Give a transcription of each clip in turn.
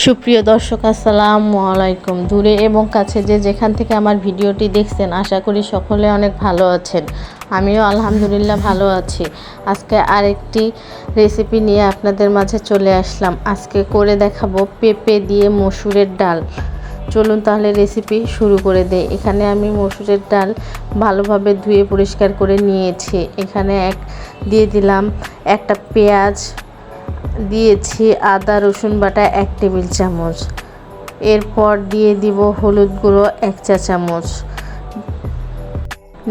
সুপ্রিয় দর্শক, আসসালামু আলাইকুম। দূরে এবং কাছে যে যেখান থেকে আমার ভিডিওটি দেখছেন, আশা করি সকলে অনেক ভালো আছেন। আমিও আলহামদুলিল্লাহ ভালো আছি। আজকে আরেকটি রেসিপি নিয়ে আপনাদের মাঝে চলে আসলাম। আজকে করে দেখাবো পেঁপে দিয়ে মসুরের ডাল। চলুন তাহলে রেসিপি শুরু করে দেই। এখানে আমি মসুরের ডাল ভালোভাবে ধুয়ে পরিষ্কার করে নিয়েছি। এখানে দিয়ে দিলাম একটা পেঁয়াজ, দিয়েছি আদা রসুন বাটা 1 টেবিল চামচ। এরপর দিয়ে দিব হলুদ গুঁড়ো 1 চা চামচ,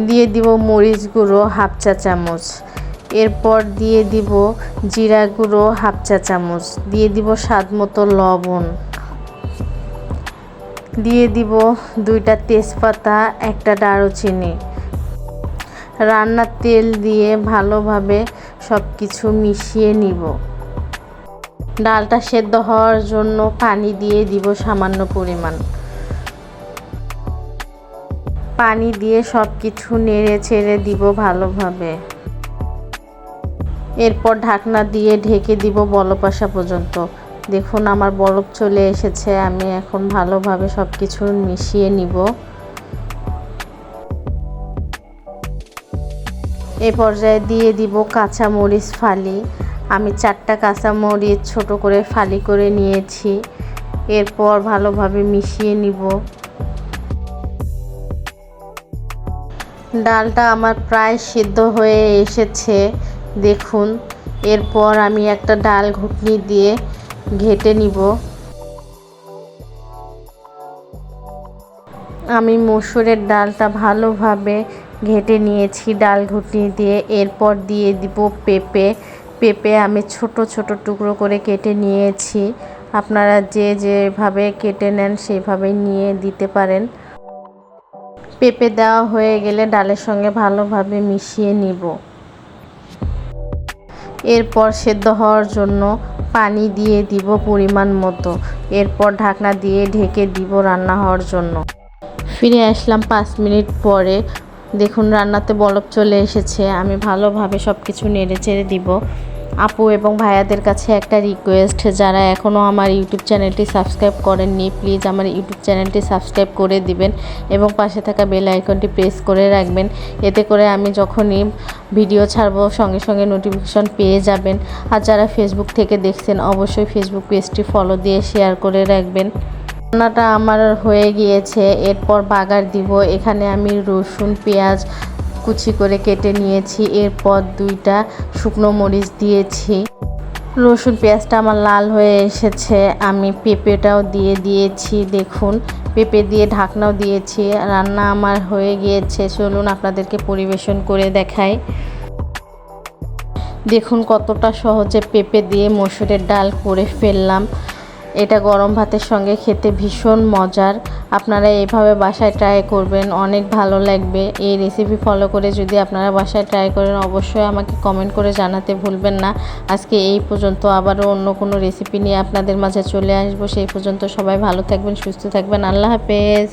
দিয়ে দিব মরিচ গুঁড়ো 1/2 চা চামচ। এরপর দিয়ে দিব জিরা গুঁড়ো 1/2 চা চামচ, দিয়ে দিব স্বাদ মতো লবণ, দিয়ে দিব 2টা তেজপাতা, 1টা দারুচিনি। রান্নার তেল দিয়ে ভালোভাবে সব কিছু মিশিয়ে নিব। ডালটা সেদ্ধ হওয়ার জন্য পানি দিয়ে দিব সামান্য পরিমাণ। পানি দিয়ে সব কিছু নেড়ে ছেড়ে দিব ভালোভাবে। এরপর ঢাকনা দিয়ে ঢেকে দিব বলক আসা পর্যন্ত। দেখুন আমার বলক চলে এসেছে। আমি এখন ভালোভাবে সব কিছু মিশিয়ে নিব। এই পর্যায়ে দিয়ে দিব কাঁচা মরিচ ফালি। আমি 4টা কাঁচা মরিচ ছোট করে ফালি করে নিয়েছি। এরপর ভালোভাবে মিশিয়ে নিব। ডালটা আমার প্রায় সিদ্ধ হয়ে এসেছে দেখুন। এরপর আমি একটা ডাল ঘুটনি দিয়ে ঘেটে নিব। আমি মসুরের ডালটা ভালোভাবে ঘেটে নিয়েছি ডাল ঘুটনি দিয়ে। এরপর দিয়ে দিব পেঁপে আমি ছোট ছোট টুকরো করে কেটে নিয়েছি। আপনারা যে যেভাবে কেটে নেন সেভাবে নিয়ে দিতে পারেন। পেঁপে দেওয়া হয়ে গেলে ডালের সঙ্গে ভালোভাবে মিশিয়ে নিব। এরপর সেদ্ধ হওয়ার জন্য পানি দিয়ে দিব পরিমাণ মতো। এরপর ঢাকনা দিয়ে ঢেকে দিব রান্না হওয়ার জন্য। ফিরে আসলাম 5 মিনিট পরে। দেখুন রান্নাতে বলক চলে এসেছে। আমি ভালোভাবে সব কিছু নেড়ে চেড়ে দিব। আপু এবং ভাইয়াদের কাছে একটা রিকোয়েস্ট, যারা এখনও আমার ইউটিউব চ্যানেলটি সাবস্ক্রাইব করেননি, প্লিজ আমার ইউটিউব চ্যানেলটি সাবস্ক্রাইব করে দিবেন এবং পাশে থাকা বেল আইকনটি প্রেস করে রাখবেন। এতে করে আমি যখনই ভিডিও ছাড়বো সঙ্গে সঙ্গে নোটিফিকেশন পেয়ে যাবেন। আর যারা ফেসবুক থেকে দেখছেন অবশ্যই ফেসবুক পেজটি ফলো দিয়ে শেয়ার করে রাখবেন। রান্নাটা আমার হয়ে গিয়েছে। এরপর বাগার দিব। এখানে আমি রসুন পেঁয়াজ কুচি করে কেটে নিয়েছি। এরপর 2টা শুকনো মরিচ দিয়েছি। রসুন পেঁয়াজটা আমার লাল হয়ে এসেছে। আমি পেঁপেটাও দিয়ে দিয়েছি। দেখুন পেঁপে দিয়ে ঢাকনাও দিয়েছি। রান্না আমার হয়ে গিয়েছে। চলুন আপনাদেরকে পরিবেশন করে দেখাই। দেখুন কতটা সহজে পেঁপে দিয়ে মসুরের ডাল করে ফেললাম। এটা গরম ভাতের সঙ্গে খেতে ভীষণ মজার। আপনারা এইভাবে বাসায় ট্রাই করবেন, অনেক ভালো লাগবে। এই রেসিপি ফলো করে যদি আপনারা বাসায় ট্রাই করেন অবশ্যই আমাকে কমেন্ট করে জানাতে ভুলবেন না। আজকে এই পর্যন্ত, আবারও অন্য কোনো রেসিপি নিয়ে আপনাদের মাঝে চলে আসবো। সেই পর্যন্ত সবাই ভালো থাকবেন, সুস্থ থাকবেন। আল্লাহ হাফেজ।